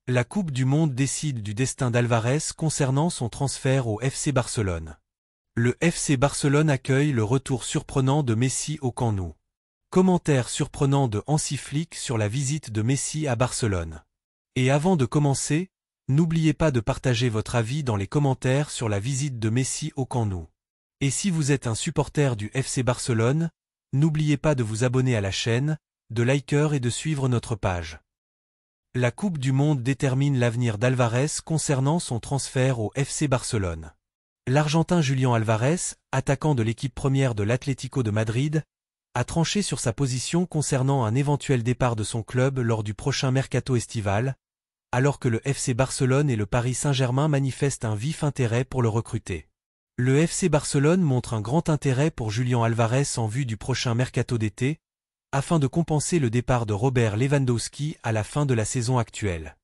La Coupe du Monde décide du destin d'Alvarez concernant son transfert au FC Barcelone. Le FC Barcelone accueille le retour surprenant de Messi au Camp Nou. Commentaire surprenant de Hansi Flick sur la visite de Messi à Barcelone. Et avant de commencer, n'oubliez pas de partager votre avis dans les commentaires sur la visite de Messi au Camp Nou. Et si vous êtes un supporter du FC Barcelone, n'oubliez pas de vous abonner à la chaîne, de liker et de suivre notre page. La Coupe du Monde détermine l'avenir d'Alvarez concernant son transfert au FC Barcelone. L'Argentin Julián Álvarez, attaquant de l'équipe première de l'Atlético de Madrid, a tranché sur sa position concernant un éventuel départ de son club lors du prochain mercato estival, alors que le FC Barcelone et le Paris Saint-Germain manifestent un vif intérêt pour le recruter. Le FC Barcelone montre un grand intérêt pour Julián Álvarez en vue du prochain mercato d'été, afin de compenser le départ de Robert Lewandowski à la fin de la saison actuelle.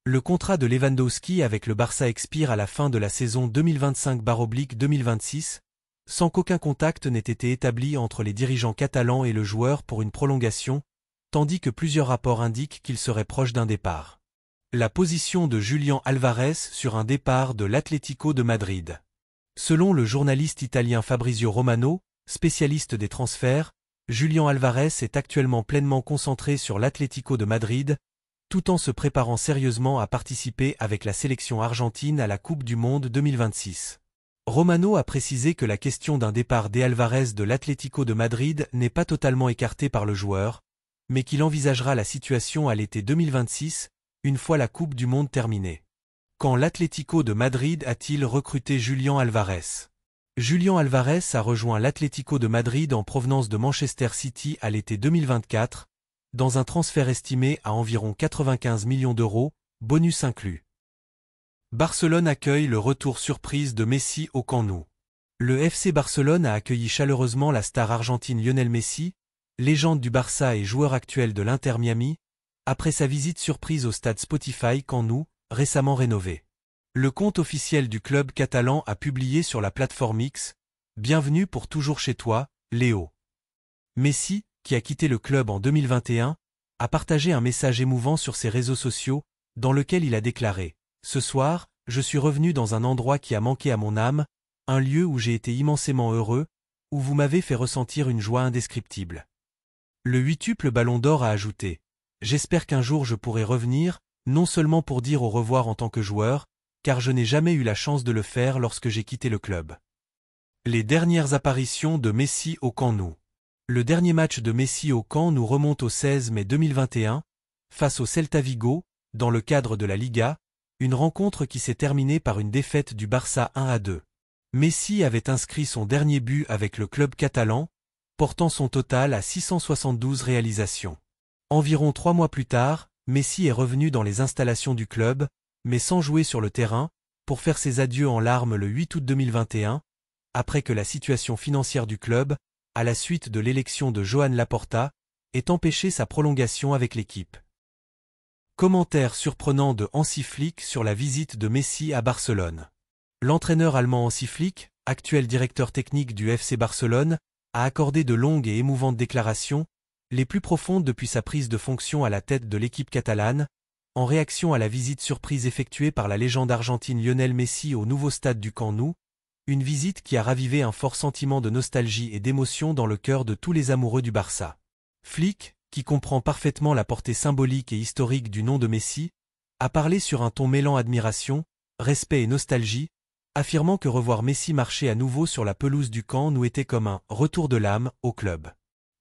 Le contrat de Lewandowski avec le Barça expire à la fin de la saison 2025/2026, sans qu'aucun contact n'ait été établi entre les dirigeants catalans et le joueur pour une prolongation, tandis que plusieurs rapports indiquent qu'il serait proche d'un départ. La position de Julián Álvarez sur un départ de l'Atlético de Madrid. Selon le journaliste italien Fabrizio Romano, spécialiste des transferts, Julián Álvarez est actuellement pleinement concentré sur l'Atlético de Madrid, tout en se préparant sérieusement à participer avec la sélection argentine à la Coupe du Monde 2026. Romano a précisé que la question d'un départ d'Álvarez de l'Atlético de Madrid n'est pas totalement écartée par le joueur, mais qu'il envisagera la situation à l'été 2026, une fois la Coupe du Monde terminée. Quand l'Atlético de Madrid a-t-il recruté Julián Álvarez ? Julián Álvarez a rejoint l'Atlético de Madrid en provenance de Manchester City à l'été 2024, dans un transfert estimé à environ 95 millions d'euros, bonus inclus. Barcelone accueille le retour surprise de Messi au Camp Nou. Le FC Barcelone a accueilli chaleureusement la star argentine Lionel Messi, légende du Barça et joueur actuel de l'Inter Miami, après sa visite surprise au stade Spotify Camp Nou, récemment rénové. Le compte officiel du club catalan a publié sur la plateforme X « Bienvenue pour toujours chez toi, Léo ». Messi, qui a quitté le club en 2021, a partagé un message émouvant sur ses réseaux sociaux, dans lequel il a déclaré « Ce soir, je suis revenu dans un endroit qui a manqué à mon âme, un lieu où j'ai été immensément heureux, où vous m'avez fait ressentir une joie indescriptible. » Le huituple Ballon d'Or a ajouté « J'espère qu'un jour je pourrai revenir, non seulement pour dire au revoir en tant que joueur, car je n'ai jamais eu la chance de le faire lorsque j'ai quitté le club. » Les dernières apparitions de Messi au Camp Nou. Le dernier match de Messi au Camp Nou remonte au 16 mai 2021, face au Celta Vigo, dans le cadre de la Liga, une rencontre qui s'est terminée par une défaite du Barça 1-2. Messi avait inscrit son dernier but avec le club catalan, portant son total à 672 réalisations. Environ 3 mois plus tard, Messi est revenu dans les installations du club, mais sans jouer sur le terrain, pour faire ses adieux en larmes le 8 août 2021, après que la situation financière du club, à la suite de l'élection de Joan Laporta, ait empêché sa prolongation avec l'équipe. Commentaire surprenant de Hansi Flick sur la visite de Messi à Barcelone. L'entraîneur allemand Hansi Flick, actuel directeur technique du FC Barcelone, a accordé de longues et émouvantes déclarations, les plus profondes depuis sa prise de fonction à la tête de l'équipe catalane, en réaction à la visite surprise effectuée par la légende argentine Lionel Messi au nouveau stade du Camp Nou, une visite qui a ravivé un fort sentiment de nostalgie et d'émotion dans le cœur de tous les amoureux du Barça. Flick, qui comprend parfaitement la portée symbolique et historique du nom de Messi, a parlé sur un ton mêlant admiration, respect et nostalgie, affirmant que revoir Messi marcher à nouveau sur la pelouse du Camp Nou était comme un « retour de l'âme » au club.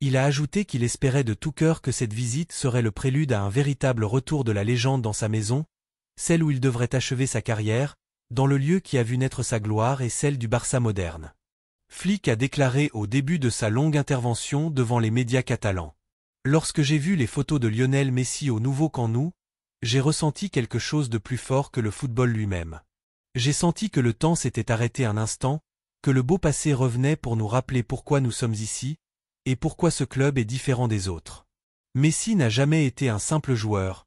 Il a ajouté qu'il espérait de tout cœur que cette visite serait le prélude à un véritable retour de la légende dans sa maison, celle où il devrait achever sa carrière, dans le lieu qui a vu naître sa gloire et celle du Barça moderne. Flick a déclaré au début de sa longue intervention devant les médias catalans. « Lorsque j'ai vu les photos de Lionel Messi au nouveau Camp Nou, j'ai ressenti quelque chose de plus fort que le football lui-même. J'ai senti que le temps s'était arrêté un instant, que le beau passé revenait pour nous rappeler pourquoi nous sommes ici, et pourquoi ce club est différent des autres. Messi n'a jamais été un simple joueur,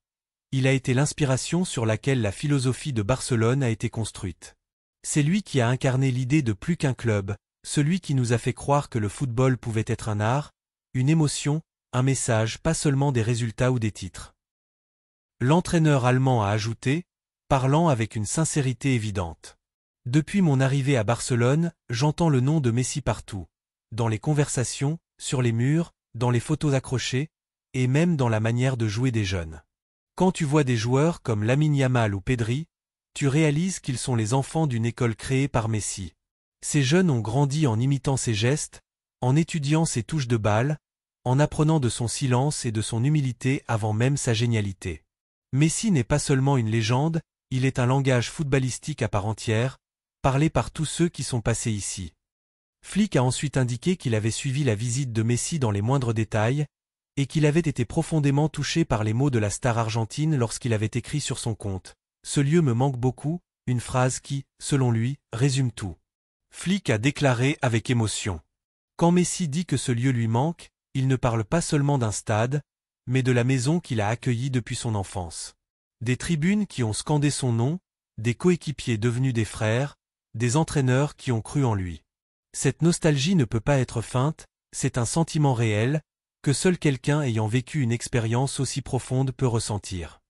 il a été l'inspiration sur laquelle la philosophie de Barcelone a été construite. C'est lui qui a incarné l'idée de plus qu'un club, celui qui nous a fait croire que le football pouvait être un art, une émotion, un message, pas seulement des résultats ou des titres. L'entraîneur allemand a ajouté, parlant avec une sincérité évidente. Depuis mon arrivée à Barcelone, j'entends le nom de Messi partout. Dans les conversations, sur les murs, dans les photos accrochées, et même dans la manière de jouer des jeunes. Quand tu vois des joueurs comme Lamine Yamal ou Pedri, tu réalises qu'ils sont les enfants d'une école créée par Messi. Ces jeunes ont grandi en imitant ses gestes, en étudiant ses touches de balle, en apprenant de son silence et de son humilité avant même sa génialité. Messi n'est pas seulement une légende, il est un langage footballistique à part entière, parlé par tous ceux qui sont passés ici. Flick a ensuite indiqué qu'il avait suivi la visite de Messi dans les moindres détails, et qu'il avait été profondément touché par les mots de la star argentine lorsqu'il avait écrit sur son compte. Ce lieu me manque beaucoup, une phrase qui, selon lui, résume tout. Flick a déclaré avec émotion. Quand Messi dit que ce lieu lui manque, il ne parle pas seulement d'un stade, mais de la maison qu'il a accueillie depuis son enfance. Des tribunes qui ont scandé son nom, des coéquipiers devenus des frères, des entraîneurs qui ont cru en lui. Cette nostalgie ne peut pas être feinte, c'est un sentiment réel, que seul quelqu'un ayant vécu une expérience aussi profonde peut ressentir.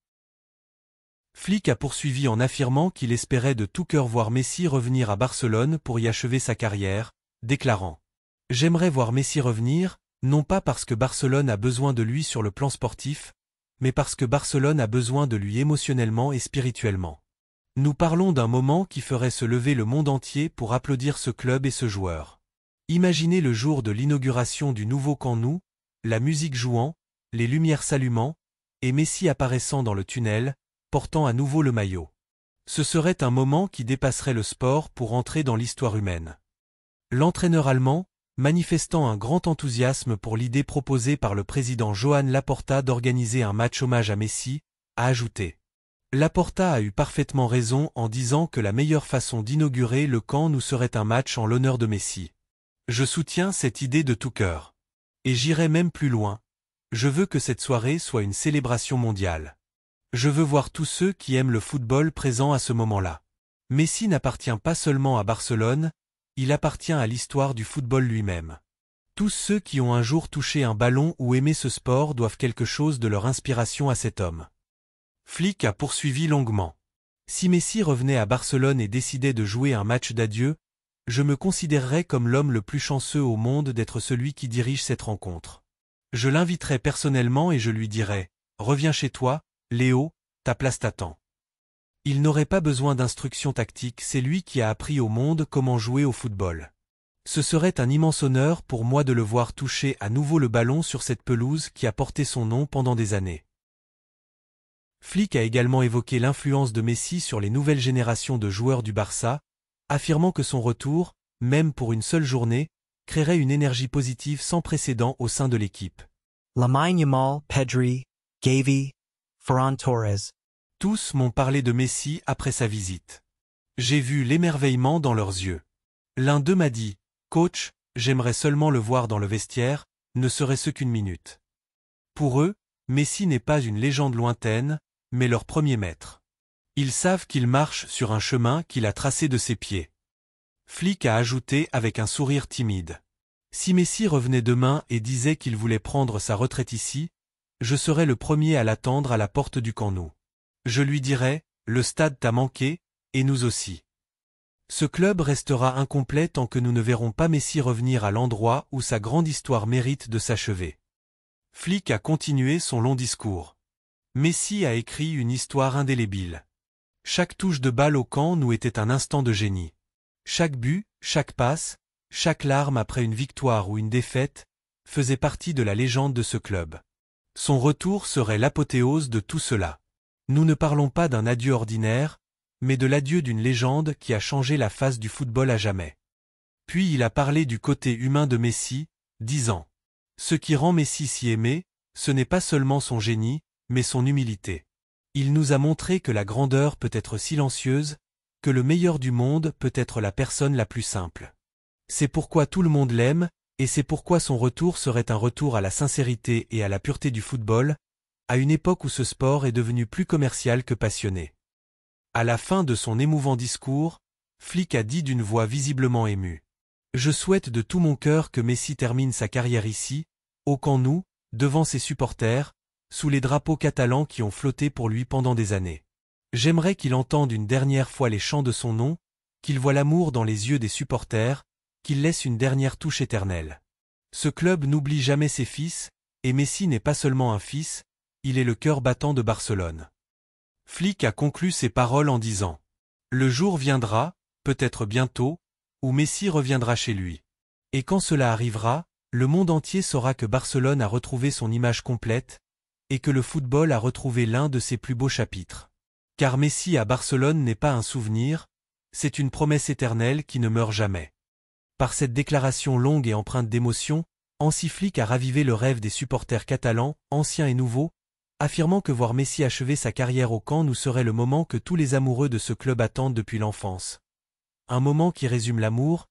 Flick a poursuivi en affirmant qu'il espérait de tout cœur voir Messi revenir à Barcelone pour y achever sa carrière, déclarant « J'aimerais voir Messi revenir, non pas parce que Barcelone a besoin de lui sur le plan sportif, mais parce que Barcelone a besoin de lui émotionnellement et spirituellement. Nous parlons d'un moment qui ferait se lever le monde entier pour applaudir ce club et ce joueur. Imaginez le jour de l'inauguration du nouveau Camp Nou, la musique jouant, les lumières s'allumant, et Messi apparaissant dans le tunnel, portant à nouveau le maillot. Ce serait un moment qui dépasserait le sport pour entrer dans l'histoire humaine. » L'entraîneur allemand, manifestant un grand enthousiasme pour l'idée proposée par le président Joan Laporta d'organiser un match hommage à Messi, a ajouté « Laporta a eu parfaitement raison en disant que la meilleure façon d'inaugurer le Camp Nou serait un match en l'honneur de Messi. Je soutiens cette idée de tout cœur. Et j'irai même plus loin. Je veux que cette soirée soit une célébration mondiale. Je veux voir tous ceux qui aiment le football présents à ce moment-là. Messi n'appartient pas seulement à Barcelone, il appartient à l'histoire du football lui-même. Tous ceux qui ont un jour touché un ballon ou aimé ce sport doivent quelque chose de leur inspiration à cet homme. » Flick a poursuivi longuement. « Si Messi revenait à Barcelone et décidait de jouer un match d'adieu, je me considérerais comme l'homme le plus chanceux au monde d'être celui qui dirige cette rencontre. Je l'inviterais personnellement et je lui dirais « Reviens chez toi, Léo, ta place t'attend. » Il n'aurait pas besoin d'instructions tactiques, c'est lui qui a appris au monde comment jouer au football. Ce serait un immense honneur pour moi de le voir toucher à nouveau le ballon sur cette pelouse qui a porté son nom pendant des années. Flick a également évoqué l'influence de Messi sur les nouvelles générations de joueurs du Barça, affirmant que son retour, même pour une seule journée, créerait une énergie positive sans précédent au sein de l'équipe. Lamine Yamal, Pedri, Gavi, Ferran Torres. Tous m'ont parlé de Messi après sa visite. J'ai vu l'émerveillement dans leurs yeux. L'un d'eux m'a dit « Coach, j'aimerais seulement le voir dans le vestiaire, ne serait-ce qu'une minute. » Pour eux, Messi n'est pas une légende lointaine, mais leur premier maître. Ils savent qu'il marche sur un chemin qu'il a tracé de ses pieds. Flick a ajouté avec un sourire timide. Si Messi revenait demain et disait qu'il voulait prendre sa retraite ici, je serais le premier à l'attendre à la porte du Camp Nou. Je lui dirais, le stade t'a manqué, et nous aussi. Ce club restera incomplet tant que nous ne verrons pas Messi revenir à l'endroit où sa grande histoire mérite de s'achever. Flick a continué son long discours. Messi a écrit une histoire indélébile. Chaque touche de balle au Camp Nou était un instant de génie. Chaque but, chaque passe, chaque larme après une victoire ou une défaite, faisait partie de la légende de ce club. Son retour serait l'apothéose de tout cela. Nous ne parlons pas d'un adieu ordinaire, mais de l'adieu d'une légende qui a changé la face du football à jamais. Puis il a parlé du côté humain de Messi, disant « Ce qui rend Messi si aimé, ce n'est pas seulement son génie, mais son humilité. Il nous a montré que la grandeur peut être silencieuse, que le meilleur du monde peut être la personne la plus simple. C'est pourquoi tout le monde l'aime, et c'est pourquoi son retour serait un retour à la sincérité et à la pureté du football, à une époque où ce sport est devenu plus commercial que passionné. » À la fin de son émouvant discours, Flick a dit d'une voix visiblement émue. « Je souhaite de tout mon cœur que Messi termine sa carrière ici, au Camp Nou, devant ses supporters, sous les drapeaux catalans qui ont flotté pour lui pendant des années. J'aimerais qu'il entende une dernière fois les chants de son nom, qu'il voie l'amour dans les yeux des supporters, qu'il laisse une dernière touche éternelle. Ce club n'oublie jamais ses fils, et Messi n'est pas seulement un fils, il est le cœur battant de Barcelone. Flick a conclu ses paroles en disant « Le jour viendra, peut-être bientôt, où Messi reviendra chez lui. Et quand cela arrivera, le monde entier saura que Barcelone a retrouvé son image complète, et que le football a retrouvé l'un de ses plus beaux chapitres. Car Messi à Barcelone n'est pas un souvenir, c'est une promesse éternelle qui ne meurt jamais. » Par cette déclaration longue et empreinte d'émotion, Hansi Flick a ravivé le rêve des supporters catalans, anciens et nouveaux, affirmant que voir Messi achever sa carrière au camp nous serait le moment que tous les amoureux de ce club attendent depuis l'enfance. Un moment qui résume l'amour,